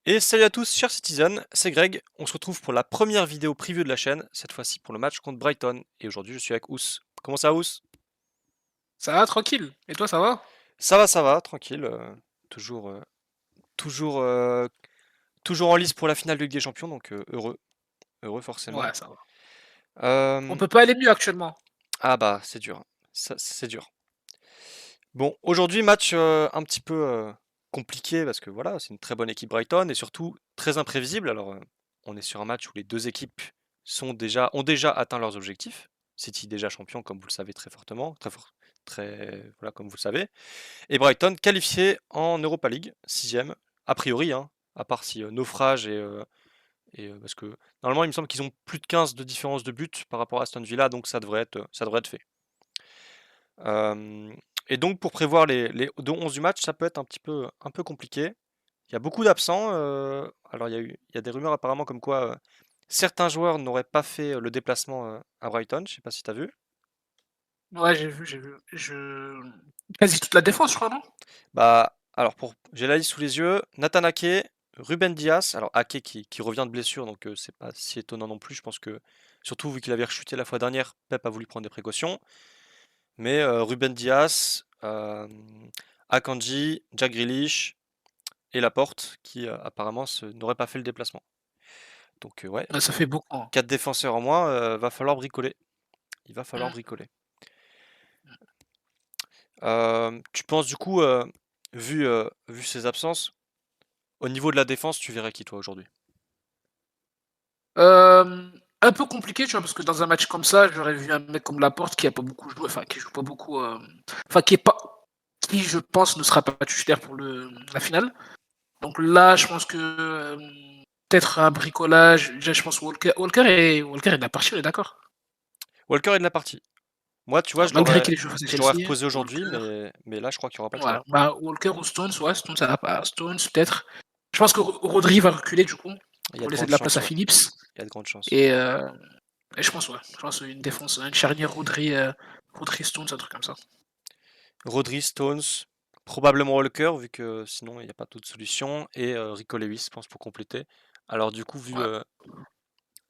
Et salut à tous, chers citizens, c'est Greg. On se retrouve pour la première vidéo preview de la chaîne, cette fois-ci pour le match contre Brighton. Et aujourd'hui, je suis avec Ous. Comment ça, Ous? Ça va, tranquille. Et toi, ça va? Ça va, tranquille. Toujours, toujours, toujours en lice pour la finale de Ligue des Champions, donc heureux forcément. Ouais, ça va. On Euh, peut pas aller mieux actuellement. ah bah, c'est dur, c'est dur. Bon, aujourd'hui, match un petit peu compliqué parce que voilà, c'est une très bonne équipe Brighton et surtout très imprévisible. Alors, on est sur un match où les deux équipes ont déjà atteint leurs objectifs. City déjà champion, comme vous le savez très fortement, très fort, très voilà, comme vous le savez. Et Brighton qualifié en Europa League, sixième, a priori, hein, à part si naufrage parce que normalement, il me semble qu'ils ont plus de 15 de différence de but par rapport à Aston Villa, donc ça devrait être fait. Euh, et donc pour prévoir les 11 du match, ça peut être un peu compliqué. Il y a beaucoup d'absents. Alors il y a des rumeurs apparemment comme quoi certains joueurs n'auraient pas fait le déplacement à Brighton. Je sais pas si tu as vu. Ouais, j'ai vu. Quasi toute la défense, je crois, non? Bah alors j'ai la liste sous les yeux. Nathan Ake, Ruben Dias. Alors Ake qui revient de blessure, donc c'est pas si étonnant non plus. Je pense que surtout vu qu'il avait rechuté la fois dernière, Pep a voulu prendre des précautions. Mais Ruben Dias, Akanji, Jack Grealish et Laporte qui apparemment n'aurait pas fait le déplacement. Donc ouais, Ouais, ça fait beaucoup, hein. 4 défenseurs en moins, va falloir bricoler. Il va falloir Mm. bricoler. Tu penses du coup, vu ses absences, au niveau de la défense, tu verrais qui toi aujourd'hui? Un peu compliqué, tu vois, parce que dans un match comme ça, j'aurais vu un mec comme Laporte qui a pas beaucoup joué, enfin qui joue pas beaucoup, enfin qui est pas, qui je pense ne sera pas titulaire pour la finale. Donc là, je pense que peut-être un bricolage. Déjà, je pense Walker est de la partie, on est d'accord. Walker est de la partie. Moi, tu vois, Ouais, malgré qu'il ait joué face à je l'aurais Chelsea, reposé aujourd'hui, Walker. mais là, je crois qu'il n'y aura pas le Ouais, choix. bah Walker ou Stones, ouais, Stones ça va pas. Stones peut-être. Je pense que Rodri va reculer du coup Il y a pour de laisser grandes de la place chances, à ouais. Phillips. Il y a de grandes chances. Et, euh, et je pense, ouais, je pense une défense, une charnière Rodri Stones, un truc comme ça. Rodri, Stones, probablement Walker, vu que sinon, il n'y a pas d'autre solution. Et Rico Lewis, je pense, pour compléter. Alors du coup, Ouais.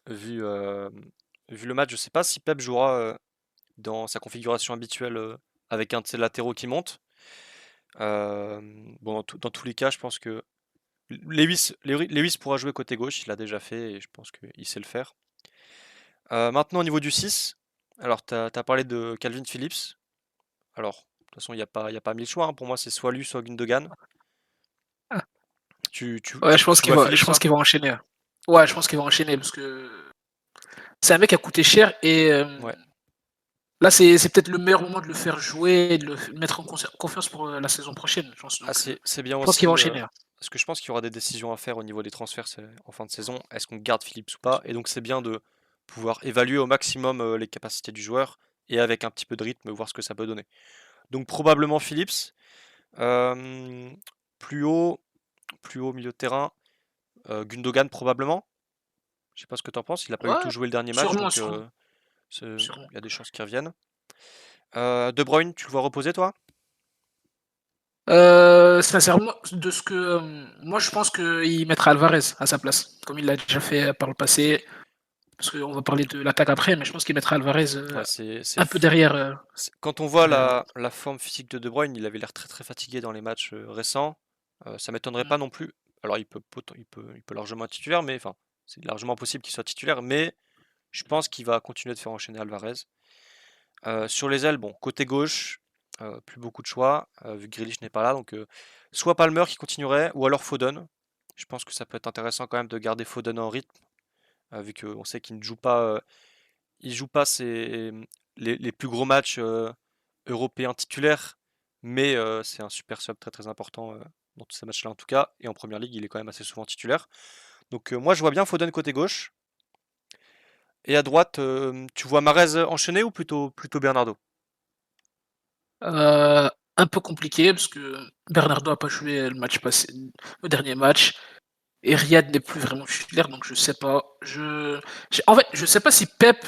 vu, euh, vu le match, je sais pas si Pep jouera dans sa configuration habituelle avec un de ses latéraux qui monte. Euh, bon, dans tous les cas, je pense que Lewis pourra jouer côté gauche, il l'a déjà fait et je pense qu'il sait le faire. Maintenant, au niveau du 6, alors tu as parlé de Calvin Phillips. Alors, de toute façon, il y a pas mille choix, hein. Pour moi, c'est soit lui, soit Gundogan. Ah. Ouais, Tu vois je Phillips, pense toi? qu'il va enchaîner. Ouais, je pense qu'il va enchaîner parce que c'est un mec qui a coûté cher et Ouais. là c'est peut-être le meilleur moment de le faire jouer et de le mettre en confiance pour la saison prochaine, je pense. Ah, Donc, c'est bien je pense qu'il va aussi, enchaîner, hein. parce que je pense qu'il y aura des décisions à faire au niveau des transferts en fin de saison. Est-ce qu'on garde Phillips ou pas? Et donc, c'est bien de pouvoir évaluer au maximum les capacités du joueur et avec un petit peu de rythme, voir ce que ça peut donner. Donc, probablement Phillips. Euh, plus haut, plus haut milieu de terrain, Gundogan probablement. Je sais pas ce que tu en penses. Il n'a pas eu tout Ouais, joué le dernier match, sûrement, donc sûrement, il sûrement. y a des chances qu'il revienne. De Bruyne, tu le vois reposer, toi? Sincèrement, de ce que moi je pense qu'il mettra Alvarez à sa place, comme il l'a déjà fait par le passé. Parce qu'on va parler de l'attaque après, mais je pense qu'il mettra Alvarez Ouais, un peu derrière. quand on voit Derrière. la forme physique de De Bruyne, il avait l'air très très fatigué dans les matchs récents. Ça m'étonnerait Mm. pas non plus. Alors il peut largement être titulaire, mais enfin, c'est largement possible qu'il soit titulaire, mais je pense qu'il va continuer de faire enchaîner Alvarez. Sur les ailes, bon, côté gauche, plus beaucoup de choix, vu que Grealish n'est pas là, donc soit Palmer qui continuerait, ou alors Foden. Je pense que ça peut être intéressant quand même de garder Foden en rythme, vu qu'on sait qu'il ne joue pas, il joue pas les plus gros matchs européens titulaires, mais c'est un super sub très très important dans tous ces matchs-là en tout cas, et en première ligue il est quand même assez souvent titulaire. Donc moi je vois bien Foden côté gauche, et à droite, tu vois Mahrez enchaîner ou plutôt Bernardo? Un peu compliqué parce que Bernardo a pas joué le match passé, le dernier match, et Riyad n'est plus vraiment titulaire, donc je sais pas. En fait, je sais pas si Pep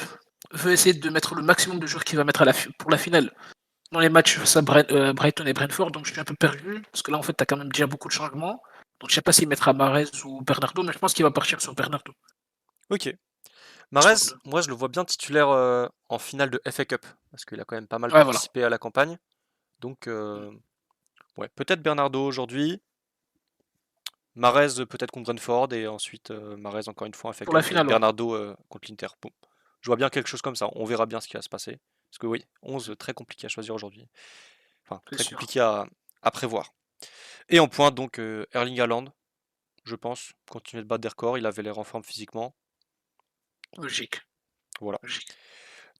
veut essayer de mettre le maximum de joueurs qu'il va mettre pour la finale dans les matchs face à Brighton et Brentford, donc je suis un peu perdu parce que là en fait t'as quand même déjà beaucoup de changements. Donc je sais pas s'il mettra Mahrez ou Bernardo, mais je pense qu'il va partir sur Bernardo. Ok. Sur Mahrez, deux. moi je le vois bien titulaire en finale de FA Cup, parce qu'il a quand même pas mal Ouais, voilà. participé à la campagne. Donc, ouais, peut-être Bernardo aujourd'hui, Mahrez peut-être contre Brentford, et ensuite Mahrez encore une fois en FA Pour la Cup, et finale, ouais. Bernardo contre l'Inter. Bon, je vois bien quelque chose comme ça, on verra bien ce qui va se passer. Parce que oui, 11 très compliqué à choisir aujourd'hui. Enfin, C'est très sûr. compliqué à prévoir. Et en pointe donc Erling Haaland, je pense, continuer de battre des records, il avait l'air en forme physiquement. Logique. Voilà. Logique.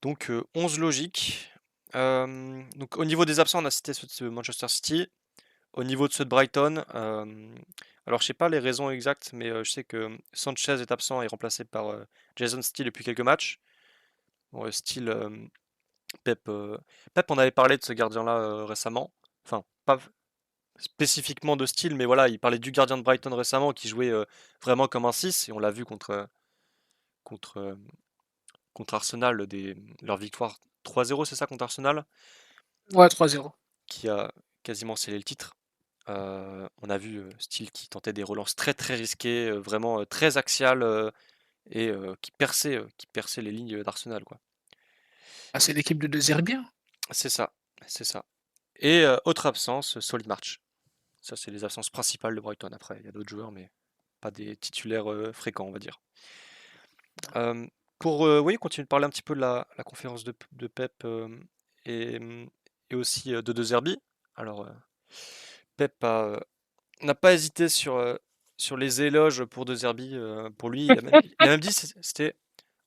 Donc 11 logiques. Donc au niveau des absents, on a cité ceux de Manchester City. Au niveau de ceux de Brighton, alors je sais pas les raisons exactes, mais je sais que Sanchez est absent et remplacé par Jason Steele depuis quelques matchs. Bon, Steele, Pep, Pep, on avait parlé de ce gardien-là récemment. Enfin, pas spécifiquement de Steele, mais voilà, il parlait du gardien de Brighton récemment qui jouait vraiment comme un 6, et on l'a vu contre, euh, contre Arsenal, leur victoire 3-0, c'est ça, contre Arsenal, Ouais, 3-0. qui a quasiment scellé le titre. On a vu Steele qui tentait des relances très très risquées, vraiment très axiales, et qui perçait les lignes d'Arsenal, quoi. Ah, c'est l'équipe de De Zerbi, hein. C'est ça, c'est ça. Et autre absence, Solly March. Ça, c'est les absences principales de Brighton. Après, il y a d'autres joueurs, mais pas des titulaires fréquents, on va dire. Euh, pour oui, continuer de parler un petit peu de la conférence de Pep, et, et aussi de Zerbi. Alors, Pep n'a pas hésité sur les éloges pour De Zerbi. Pour lui, il a même dit que c'était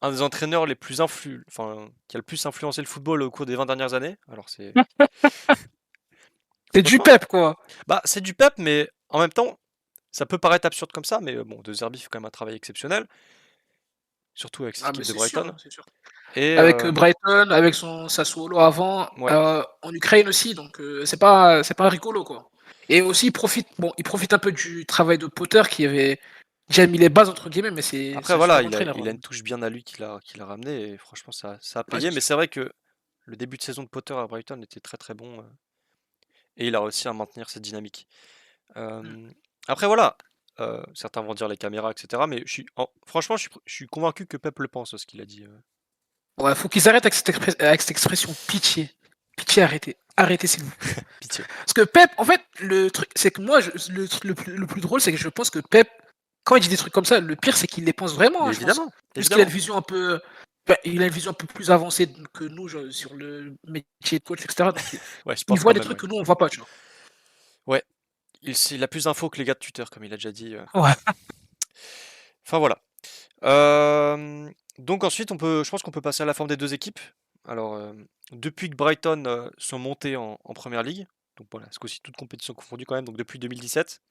un des entraîneurs les plus enfin, qui a le plus influencé le football au cours des 20 dernières années. Alors c'est C'est du franchement, Pep, quoi. bah c'est du Pep, mais en même temps, ça peut paraître absurde comme ça, mais bon, De Zerbi fait quand même un travail exceptionnel, surtout avec cette Ah, mais équipe de c'est sûr, Brighton. hein, c'est sûr. Et Avec Brighton, avec son Sassuolo avant, ouais, en Ukraine aussi, donc c'est pas rigolo, quoi. Et aussi, il profite un peu du travail de Potter qui avait déjà mis les bases, entre guillemets, mais après c'est un voilà, super il a, entraîneur, il a ouais. une touche bien à lui qu'il a ramené, et franchement ça a Ouais, payé. c'est Mais sûr. c'est vrai que le début de saison de Potter à Brighton était très très bon, et il a réussi à maintenir cette dynamique. Mm. Euh, Après voilà, certains vont dire les caméras, etc. Mais franchement, je suis convaincu que Pep le pense, ce qu'il a dit. Ouais, faut qu'ils arrêtent avec avec cette expression pitié. Pitié, arrêtez. Arrêtez, s'il vous plaît. Pitié. Parce que Pep, en fait, le truc, c'est que moi, le truc le plus drôle, c'est que je pense que Pep, quand il dit des trucs comme ça, le pire, c'est qu'il les pense vraiment, Mais hein, je pense. évidemment, Juste qu'il a une évidemment. vision un peu. Enfin, il a une vision un peu plus avancée que nous sur le métier de coach, etc. Donc, Ouais, je il pense voit quand des même, trucs ouais. que nous, on voit pas, tu vois. Ouais, il a plus d'infos que les gars de Twitter, comme il a déjà dit. Ouais. Enfin voilà. Euh, donc ensuite, je pense qu'on peut passer à la forme des deux équipes. Alors, depuis que Brighton sont montés en première ligue, donc voilà, c'est aussi toute compétition confondue quand même, donc depuis 2017,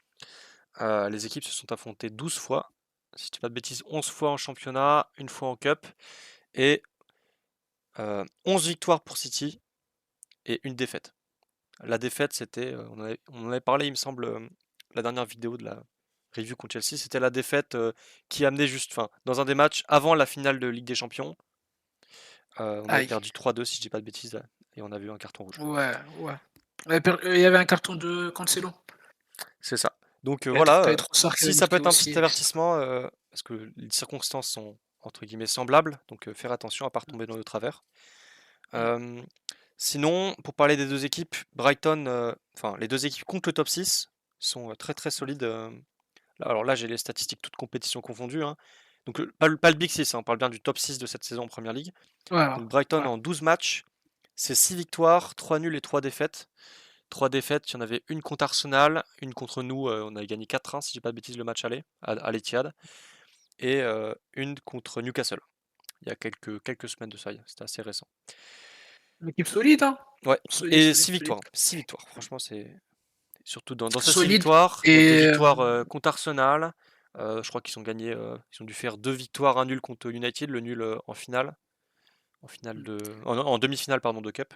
les équipes se sont affrontées 12 fois, si je dis pas de bêtises, 11 fois en championnat, une fois en cup, et 11 victoires pour City et une défaite. La défaite, c'était, on en avait parlé, il me semble, la dernière vidéo de la review contre Chelsea, c'était la défaite qui amenait juste, enfin, dans un des matchs avant la finale de Ligue des Champions, on avait Aïe. perdu 3-2 si je dis pas de bêtises, et on a vu un carton rouge. Ouais, ouais. Il y avait un carton de Cancelo. C'est ça. Donc voilà, T'avais Trossard qui si avait ça peut marqué être un petit aussi. avertissement, parce que les circonstances sont entre guillemets semblables, donc faire attention à pas retomber dans le travers. Euh, Sinon, pour parler des deux équipes, Brighton, enfin les deux équipes contre le top 6 sont très très solides. Alors là, j'ai les statistiques toutes compétitions confondues, hein. Donc pas le Big 6, hein, on parle bien du top 6 de cette saison en Première Ligue. Ouais, Donc Brighton ouais. en 12 matchs, c'est 6 victoires, 3 nuls et 3 défaites. 3 défaites, il y en avait une contre Arsenal, une contre nous, on avait gagné 4-1 si j'ai pas de bêtises le match aller à l'Etihad, et une contre Newcastle. Il y a quelques semaines de ça, c'était assez récent. Une équipe solide, hein. Ouais, Solide, et solide, 6 solide. victoires. 6 victoires, franchement, c'est surtout dans ces 6 Solide. victoires, il y a deux Et victoires contre Arsenal. Je crois qu'ils ont gagné, ils ont dû faire 2 victoires, un nul contre United, le nul en finale, en demi-finale pardon de Cup.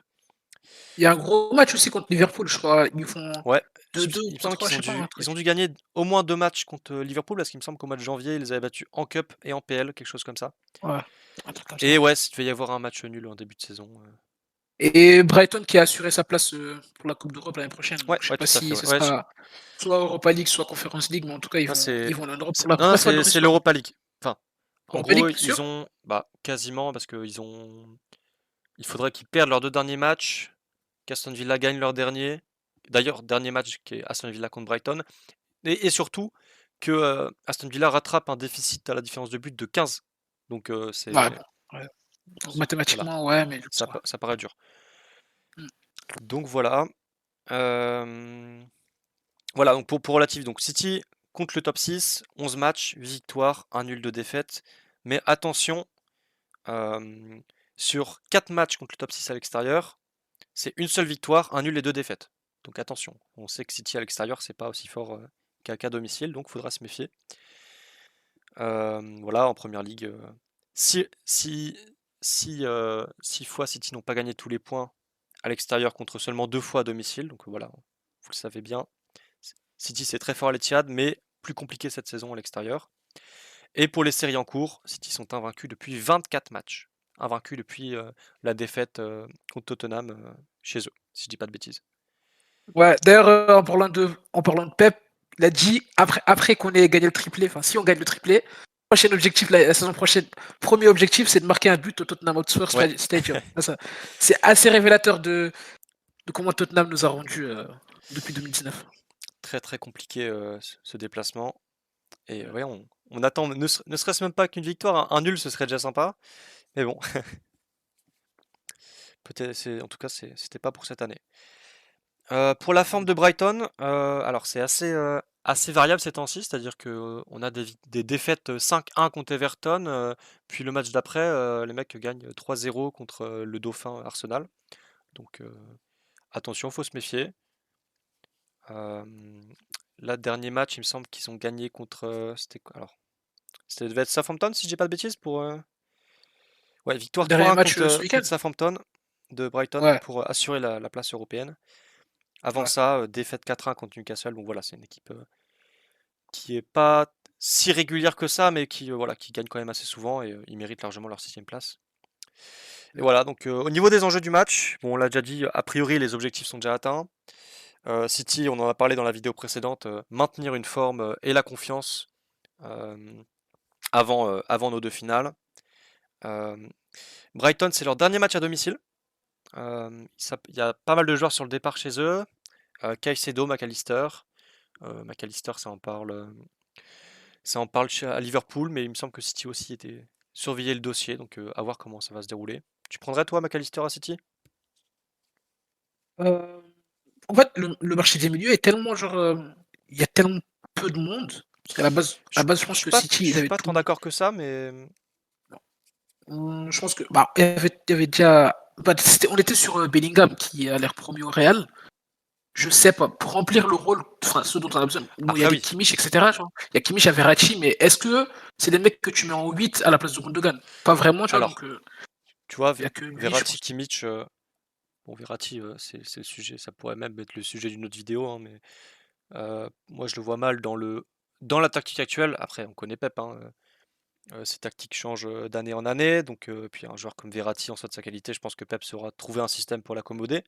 il y a un gros match aussi contre Liverpool, je crois. Ils font Ouais, 2-2 il ou me semble 3-3, qu'ils je ont sais pas, un dû, ils ont truc. dû gagner au moins 2 matchs contre Liverpool, parce qu'il me semble qu'au mois de janvier, ils les avaient battus en Cup et en PL, quelque chose comme ça. Ouais, un truc comme Et ça. ouais, il devait y avoir un match nul en début de saison. Et Brighton qui a assuré sa place pour la Coupe d'Europe l'année prochaine. Ouais, Donc je sais ouais, pas tout à fait. si Ouais. ce Ouais, sera soit Europa League, soit Conference League, mais en tout cas non, ils vont en Europe pour la non, première fois de leur c'est histoire. l'Europa League. Enfin, en Europa gros, League, ils sûr? ont bah, quasiment parce qu'ils ont. Il faudrait qu'ils perdent leurs deux derniers matchs, qu'Aston Villa gagne leur dernier. D'ailleurs, dernier match qui est Aston Villa contre Brighton. Et surtout que Aston Villa rattrape un déficit à la différence de but de 15. Donc Ouais, bon. Ouais. Donc, voilà, mathématiquement, ouais, mais ouais. ça paraît dur. Mm. Donc voilà. Euh, Voilà, donc pour relatif, donc City compte le top 6, 11 matchs, 8 victoires, 1 nul de défaite. Mais attention, euh, sur 4 matchs contre le top 6 à l'extérieur, c'est une seule victoire, un nul et deux défaites. Donc attention, on sait que City à l'extérieur, c'est pas aussi fort qu'à domicile, donc il faudra se méfier. Voilà, en première ligue, si, si, si 6 fois City n'ont pas gagné tous les points à l'extérieur contre seulement 2 fois à domicile, donc voilà, vous le savez bien. City c'est très fort à l'Etihad, mais plus compliqué cette saison à l'extérieur. Et pour les séries en cours, City sont invaincus depuis 24 matchs. Invaincus depuis la défaite contre Tottenham chez eux, si je dis pas de bêtises. Ouais, d'ailleurs, en parlant de Pep, il a dit après qu'on ait gagné le triplé, enfin si on gagne le triplé, prochain objectif la saison prochaine, premier objectif, c'est de marquer un but au Tottenham Hotspur Ouais, Stadium. C'est assez révélateur de comment Tottenham nous a rendu depuis 2019. très très compliqué ce déplacement. Et ouais, on attend ne serait-ce même pas qu'une victoire, un nul ce serait déjà sympa. Mais bon, peut-être en tout cas c'était pas pour cette année. Pour la forme de Brighton, alors c'est assez variable ces temps-ci, c'est-à-dire que on a des défaites 5-1 contre Everton, puis le match d'après, les mecs gagnent 3-0 contre le Dauphin Arsenal. Donc attention, faut se méfier. Euh, Là, dernier match, il me semble qu'ils ont gagné contre. C'était quoi alors? C'était devait être Southampton, si je dis pas de bêtises, pour. Ouais, victoire Dernier 3-1 match ce week-end? contre Southampton de Brighton Ouais. pour assurer la place européenne. Avant Ouais. ça, défaite 4-1 contre Newcastle. Bon voilà, c'est une équipe qui est pas si régulière que ça, mais qui, voilà, qui gagne quand même assez souvent et ils méritent largement leur sixième place. Et voilà, donc au niveau des enjeux du match, bon, on l'a déjà dit, a priori les objectifs sont déjà atteints. City, on en a parlé dans la vidéo précédente, maintenir une forme et la confiance euh, avant nos deux finales. Euh, Brighton, c'est leur dernier match à domicile. Il y a pas mal de joueurs sur le départ chez eux. Caicedo, McAllister. McAllister, ça en parle à Liverpool, mais il me semble que City aussi était surveillé le dossier, donc à voir comment ça va se dérouler. Tu prendrais toi McAllister à City? Euh, En fait, le marché des milieux est tellement genre, il y a tellement peu de monde. Parce qu'à Je, la base, je je pense suis que pas, City, je ils suis avaient pas tout tant le monde. d'accord que ça, mais Je pense que, bah, il y avait déjà, bah, on était sur Bellingham qui a l'air promu au Real. Je sais pas, pour remplir le rôle, enfin, ce dont on a besoin. Bon, il y après a des oui, Kimmich, etc. Genre. Il y a Kimmich, il y a Verratti, mais est-ce que c'est des mecs que tu mets en 8 à la place de Gundogan? Pas vraiment, tu vois, alors donc tu vois, il y a que lui, je Verratti, pense. Kimmich, bon Verratti c'est le sujet, ça pourrait même être le sujet d'une autre vidéo, hein, mais moi je le vois mal dans la tactique actuelle. Après on connaît Pep, hein, ses tactiques changent d'année en année, donc puis un joueur comme Verratti en soi de sa qualité, je pense que Pep saura trouver un système pour l'accommoder.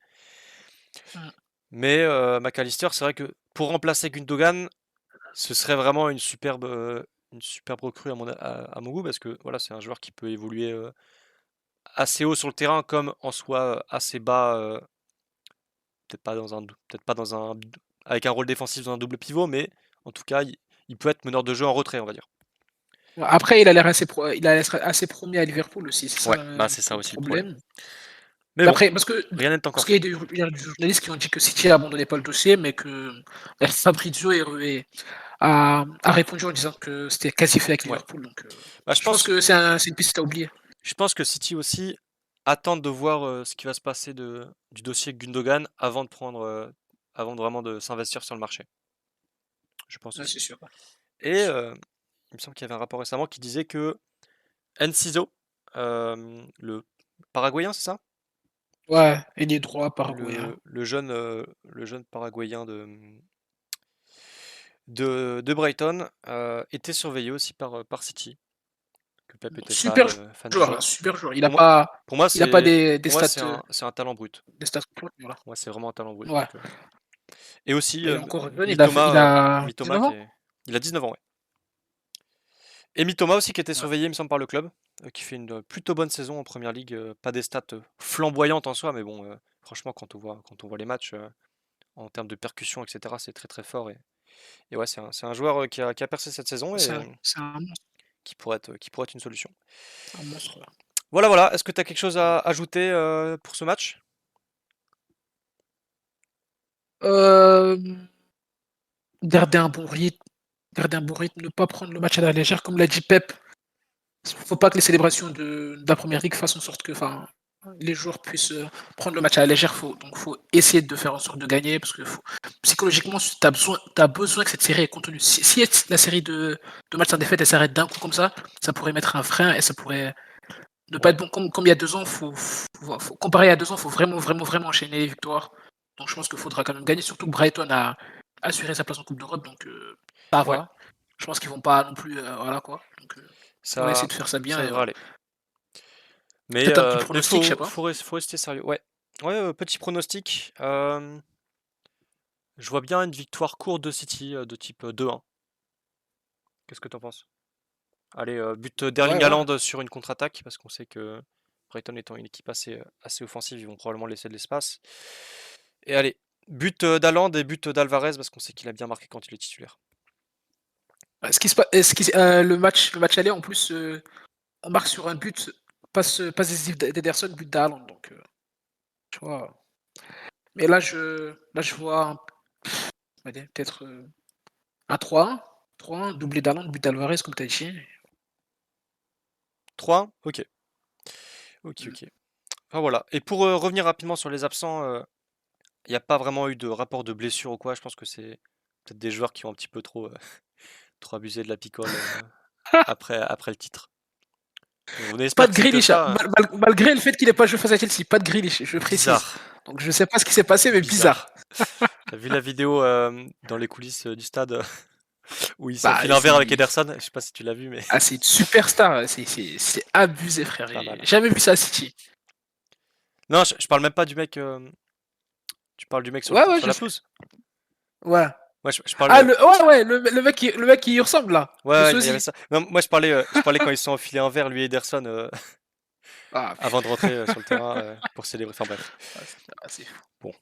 Mm. Mais McAllister, c'est vrai que pour remplacer Gundogan, ce serait vraiment une superbe recrue à mon goût, parce que voilà, c'est un joueur qui peut évoluer assez haut sur le terrain, comme en soi assez bas, peut-être pas avec un rôle défensif dans un double pivot, mais en tout cas, il peut être meneur de jeu en retrait, on va dire. Après, il a l'air il a l'air assez promis à Liverpool aussi, c'est ça Ouais, bah un c'est ça peu le aussi le problème. problème. Mais bon, D'après, rien n'est encore parce qu'il y fait. il y a des journalistes qui ont dit que City abandonnait pas le dossier, mais que Fabrizio a répondu en disant que c'était quasi fait avec Ouais. Liverpool. Donc, Bah, je pense que c'est une piste à oublier. je pense que City aussi attendent de voir ce qui va se passer du dossier Gundogan avant vraiment de s'investir sur le marché. Je pense Ouais, aussi. c'est sûr. Et il me semble qu'il y avait un rapport récemment qui disait que Enciso, le Paraguayen, c'est ça? Ouais, et les droits paraguayens. Le jeune Paraguayen de Brighton était surveillé aussi par City. que Pep était Super fan du joueur, là, joueur. super joueur. Pour moi, pour moi, Il a pas des pour moi, stats, c'est un talent brut. des stats voilà. Pour moi, c'est vraiment un talent brut. Ouais. Donc, et aussi, Et encore jeune, Mitoma, il a 19 ans? il a 19 ans, ouais. Et Mitoma aussi qui était Ouais. surveillé, il me semble, par le club, qui fait une plutôt bonne saison en première ligue. Pas des stats flamboyantes en soi, mais bon, franchement, quand on voit les matchs en termes de percussion, etc., c'est très très fort. Et ouais, c'est un joueur qui a percé cette saison et C'est un monstre, qui pourrait être une solution. un monstre, ouais. Voilà, voilà. Est-ce que tu as quelque chose à ajouter pour ce match? Hem, garder un bon rythme, ne pas prendre le match à la légère, comme l'a dit Pep. Faut pas que les célébrations de la première ligue fassent en sorte que, enfin, les joueurs puissent prendre le match à la légère. Faut essayer de faire en sorte de gagner parce que psychologiquement, t'as besoin que cette série ait contenu. Si la série de matchs sans défaite elle s'arrête d'un coup comme ça pourrait mettre un frein et ça pourrait ne pas Ouais, être bon. Comme il y a 2 ans, faut comparer à 2 ans, faut vraiment, vraiment, vraiment enchaîner les victoires. Donc je pense qu'il faudra quand même gagner, surtout que Brighton a assuré sa place en Coupe d'Europe, donc ça ouais, va. Je pense qu'ils vont pas non plus, voilà quoi. Donc on va essayer ça, de faire ça bien ça et devrait voilà. aller. Mais, Peut-être un petit euh, mais pronostic, je sais pas. faut rester sérieux. Ouais, ouais, petit pronostic. Je vois bien une victoire courte de City de type 2-1. Qu'est-ce que t'en penses? Allez, but Ouais, d'Erling ouais. Haaland sur une contre-attaque, parce qu'on sait que Brighton étant une équipe assez offensive, ils vont probablement laisser de l'espace. Et allez, but d'Haaland et but d'Alvarez, parce qu'on sait qu'il a bien marqué quand il est titulaire. Le match aller en plus, on marque sur un but, passe décisive d'Ederson, but d'Haaland, donc tu vois. Mais là je vois allez, peut-être un 3-1, 3-1, doublé d'Haaland, but d'Alvarez comme tu as dit. 3-1? Ok, ok, Mm. ok. Enfin voilà. Et pour revenir rapidement sur les absents, il n'y a pas vraiment eu de rapport de blessure ou quoi. Je pense que c'est peut-être des joueurs qui ont un petit peu trop abusé de la picole après le titre. On Pas espère de que c'est que Grealish, ça. malgré le fait qu'il n'ait pas joué face à Chelsea, pas de Grealish, je précise. Bizarre, Donc je sais pas ce qui s'est passé, mais bizarre. bizarre. T'as vu la vidéo dans les coulisses du stade où il Bah, s'enfile un verre avec Ederson? Je sais pas si tu l'as vu, mais c'est une superstar, c'est abusé, frère. pas J'ai mal. jamais vu ça à City. Non, je parle même pas du mec. Tu parles du mec Ouais, ouais, sur je la sais. pelouse. Ouais. Ouais, je parle. Ah, le mec qui y ressemble là, Ouais, le ouais, il y avait sosie. ça. Non, moi, je parlais quand ils se sont enfilés un verre, lui et Ederson, Ah, avant putain, de rentrer sur le terrain pour célébrer. Enfin bref. c'est fou. Bon,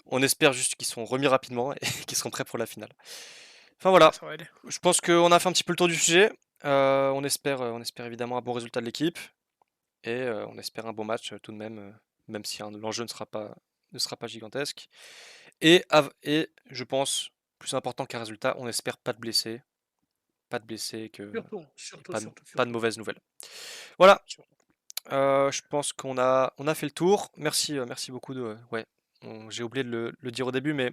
on espère juste qu'ils sont remis rapidement et qu'ils seront prêts pour la finale. Enfin Ouais, voilà. ça va aller. Je pense qu'on a fait un petit peu le tour du sujet. On espère évidemment un bon résultat de l'équipe et on espère un bon match tout de même, même si l'enjeu ne sera pas gigantesque. Et je pense, plus important qu'un résultat, on espère pas de blessés Surtout, et surtout, surtout, pas de surtout. mauvaises nouvelles. Voilà, Surtout. je pense on a fait le tour. Merci beaucoup ouais, j'ai oublié de le dire au début, mais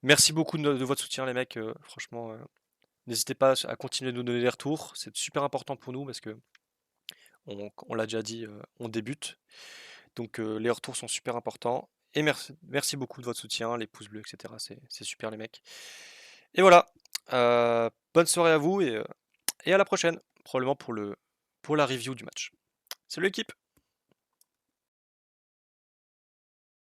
merci beaucoup de votre soutien, les mecs. Franchement, n'hésitez pas à continuer de nous donner des retours. C'est super important pour nous parce que on l'a déjà dit, on débute. Donc les retours sont super importants. Et merci beaucoup de votre soutien, les pouces bleus, etc. C'est super, les mecs. Et voilà. Bonne soirée à vous et à la prochaine. Probablement pour la review du match. Salut l'équipe!